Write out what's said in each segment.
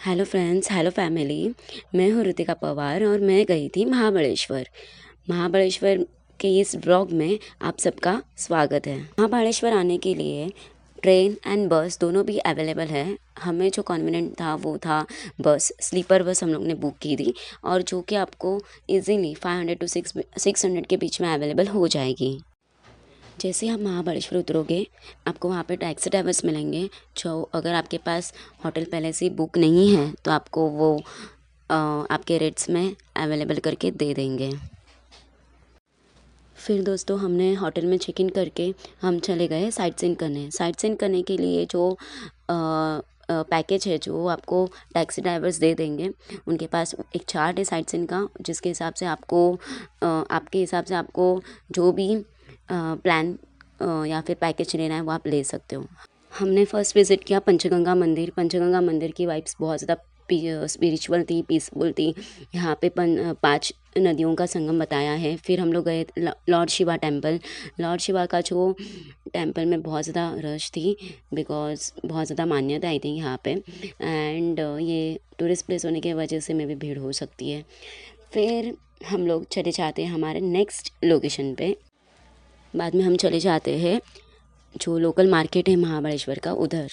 Hello friends, hello family. मैं हूँ ऋतिका पवार और मैं गई थी महाबलेश्वर। महाबलेश्वर के इस ब्लॉग में आप सबका स्वागत है। महाबलेश्वर आने के लिए ट्रेन एंड बस दोनों भी अवेलेबल है। हमें जो कन्वीनियंट था वो था बस, स्लीपर बस हम लोग ने बुक की थी और जो कि आपको इजीली 500 to 600 के बीच में अवेलेबल हो जाएगी। जैसे ही आप महाबलेश्वर उतरोगे आपको वहाँ पे टैक्सी ड्राइवर्स मिलेंगे जो अगर आपके पास होटल पहले से बुक नहीं है तो आपको वो आपके रेट्स में अवेलेबल करके दे देंगे। फिर दोस्तों हमने होटल में चेक इन करके हम चले गए साइट सीइंग करने। साइट सीइंग करने के लिए जो पैकेज है जो आपको टैक्सी ड्राइवर्स दे देंगे, उनके पास एक चार्ट है साइट सीइंग का, जिसके हिसाब से आपके हिसाब से आपको जो भी प्लान या फिर पैकेज लेना है वो आप ले सकते हो। हमने फर्स्ट विज़िट किया पंचगंगा मंदिर। पंचगंगा मंदिर की वाइब्स बहुत ज़्यादा स्पिरिचुअल थी, पीसफुल थी। यहाँ पे 5 नदियों का संगम बताया है। फिर हम लोग गए Lord Shiva temple. Lord Shiva का जो टेम्पल में बहुत ज़्यादा रश थी बिकॉज़ बहुत ज़्यादा मान्यता आई थी यहाँ पे, एंड ये टूरिस्ट प्लेस होने की वजह से में भी भीड़ हो सकती है। फिर हम लोग चले जाते हैं हमारे नेक्स्ट लोकेशन पे। बाद में हम चले जाते हैं जो लोकल मार्केट है महाबलेश्वर का, उधर।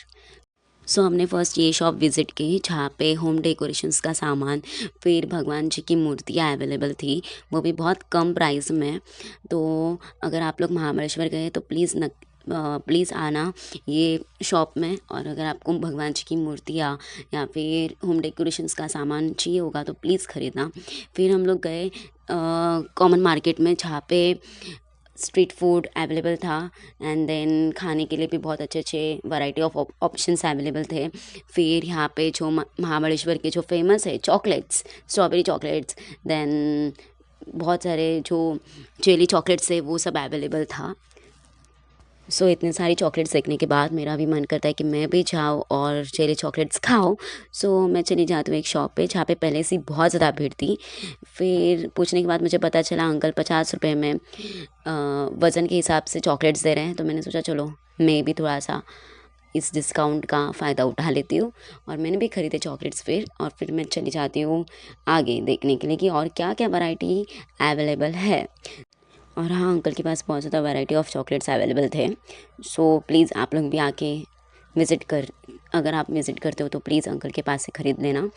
हमने फर्स्ट ये शॉप विज़िट की जहाँ पे होम डेकोरेशंस का सामान, फिर भगवान जी की मूर्तियाँ अवेलेबल थी, वो भी बहुत कम प्राइस में। तो अगर आप लोग महाबलेश्वर गए तो प्लीज़ आना ये शॉप में, और अगर आपको भगवान जी की मूर्तियाँ या फिर होम डेकोरेशंस का सामान चाहिए होगा तो प्लीज़ ख़रीदना। फिर हम लोग गए कॉमन मार्केट में जहाँ पे स्ट्रीट फूड अवेलेबल था, एंड देन खाने के लिए भी बहुत अच्छे अच्छे वैरायटी ऑफ ऑप्शंस अवेलेबल थे। फिर यहाँ पे जो महाबलेश्वर के जो फेमस है चॉकलेट्स, स्ट्रॉबेरी चॉकलेट्स, देन बहुत सारे जो जेली चॉकलेट्स है वो सब अवेलेबल था। इतने सारी चॉकलेट्स देखने के बाद मेरा भी मन करता है कि मैं भी जाऊँ और जेली चॉकलेट्स खाऊँ। मैं चली जाती हूँ एक शॉप पे जहाँ पे पहले से बहुत ज़्यादा भीड़ थी। फिर पूछने के बाद मुझे पता चला अंकल 50 रुपये में वज़न के हिसाब से चॉकलेट्स दे रहे हैं। तो मैंने सोचा चलो मैं भी थोड़ा सा इस डिस्काउंट का फ़ायदा उठा लेती हूँ, और मैंने भी ख़रीदे चॉकलेट्स फिर मैं चली जाती हूँ आगे देखने के लिए कि और क्या क्या वैरायटी अवेलेबल है। और हाँ, अंकल के पास बहुत ज़्यादा वैरायटी ऑफ चॉकलेट्स अवेलेबल थे। प्लीज़ आप लोग भी आके अगर आप विज़िट करते हो तो प्लीज़ अंकल के पास से ख़रीद लेना।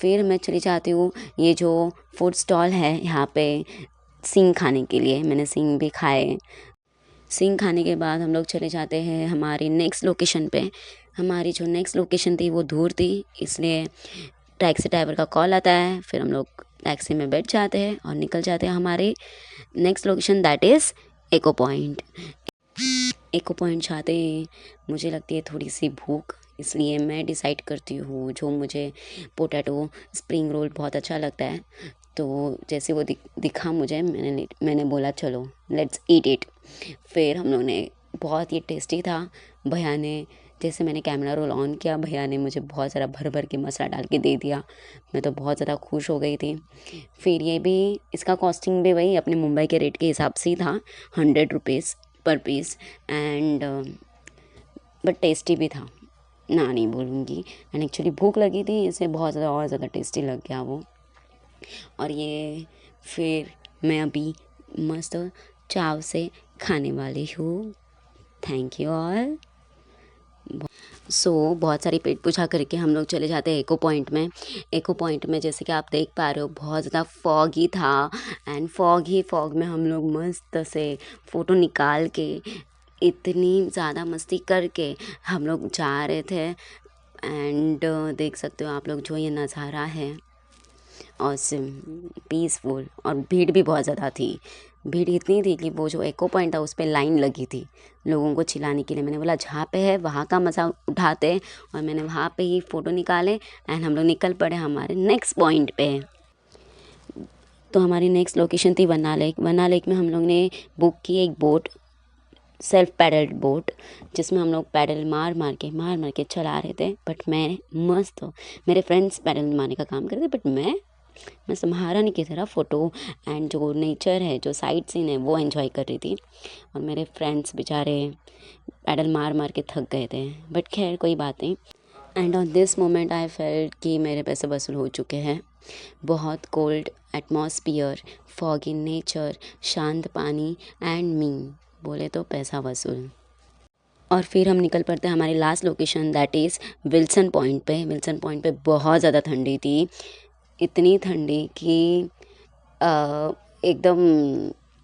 फिर मैं चली जाती हूँ ये जो फूड स्टॉल है यहाँ पे सींग खाने के लिए। मैंने सींग भी खाए। सींग खाने के बाद हम लोग चले जाते हैं हमारी नेक्स्ट लोकेशन पे। हमारी जो नेक्स्ट लोकेशन थी वो दूर थी, इसलिए टैक्सी ड्राइवर का कॉल आता है। फिर हम लोग टैक्सी में बैठ जाते हैं और निकल जाते हैं हमारे next location, that is echo point. Echo point जाते ही मुझे लगती है थोड़ी सी भूख, इसलिए मैं डिसाइड करती हूँ जो मुझे पोटैटो स्प्रिंग रोल बहुत अच्छा लगता है। तो जैसे वो दिखा मुझे, मैंने बोला चलो लेट्स ईट इट। फिर हम लोग ने, बहुत ही टेस्टी था। भैया ने, जैसे मैंने कैमरा रोल ऑन किया, भैया ने मुझे बहुत सारा भर भर के मसाला डाल के दे दिया। मैं तो बहुत ज़्यादा खुश हो गई थी। फिर ये भी, इसका कॉस्टिंग भी वही अपने मुंबई के रेट के हिसाब से ही था, 100 रुपीज़ पर पीस, एंड बट टेस्टी भी था, ना नहीं बोलूँगी। एंड एक्चुअली भूख लगी थी, इससे बहुत ज़्यादा और ज़्यादा टेस्टी लग गया वो। और ये फिर मैं अभी मस्त चाव से खाने वाली हूँ। Thank you all. बहुत सारी पेट पूजा करके हम लोग चले जाते हैं एको पॉइंट में। एको पॉइंट में जैसे कि आप देख पा रहे हो बहुत ज़्यादा फॉगी था, एंड फॉग में हम लोग मस्त से फ़ोटो निकाल के, इतनी ज़्यादा मस्ती करके हम लोग जा रहे थे। एंड देख सकते हो आप लोग जो ये नज़ारा है, ऑसम, पीसफुल। और भीड़ भी बहुत ज़्यादा थी। भीड़ इतनी थी कि वो जो एको पॉइंट था उस पर लाइन लगी थी लोगों को चिल्लाने के लिए। मैंने बोला जहाँ पे है वहाँ का मज़ा उठाते, और मैंने वहाँ पे ही फ़ोटो निकाले एंड हम लोग निकल पड़े हमारे नेक्स्ट पॉइंट पे। तो हमारी नेक्स्ट लोकेशन थी वन्ना लेक। वन्ना लेक में हम लोग ने बुक की एक बोट, सेल्फ पैडल्ड बोट, जिसमें हम लोग पैडल मार मार के चला रहे थे। बट मैं मस्त, मेरे फ्रेंड्स पैडल मारने का काम कर रहे थे, बट मैं महारानी की तरह फ़ोटो एंड जो नेचर है, जो साइट सीन है वो एंजॉय कर रही थी। और मेरे फ्रेंड्स बेचारे पैडल मार मार के थक गए थे, बट खैर कोई बात नहीं। And on this moment I felt कि मेरे पैसे वसूल हो चुके हैं। बहुत कोल्ड एटमॉस्फियर, फॉगी नेचर, शांत पानी एंड मी, बोले तो पैसा वसूल। और फिर हम निकल पड़ते हैं हमारी last location, that is Wilson point पे। विल्सन पॉइंट पे बहुत ज़्यादा ठंडी थी, इतनी ठंडी कि एकदम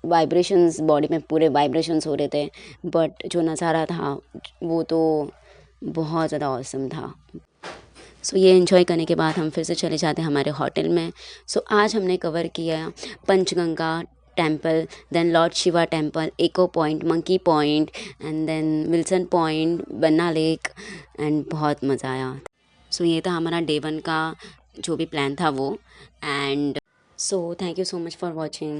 वाइब्रेशंस, बॉडी में पूरे वाइब्रेशंस हो रहे थे। बट जो नज़ारा था वो तो बहुत ज़्यादा ऑसम था। सो ये एंजॉय करने के बाद हम फिर से चले जाते हैं हमारे होटल में। सो आज हमने कवर किया Panchganga temple, then lord Shiva temple, echo point, monkey point and then Wilson point, Venna lake and बहुत मज़ा आया। सो ये था हमारा डे 1 का जो भी प्लान था वो। And so thank you so much for watching.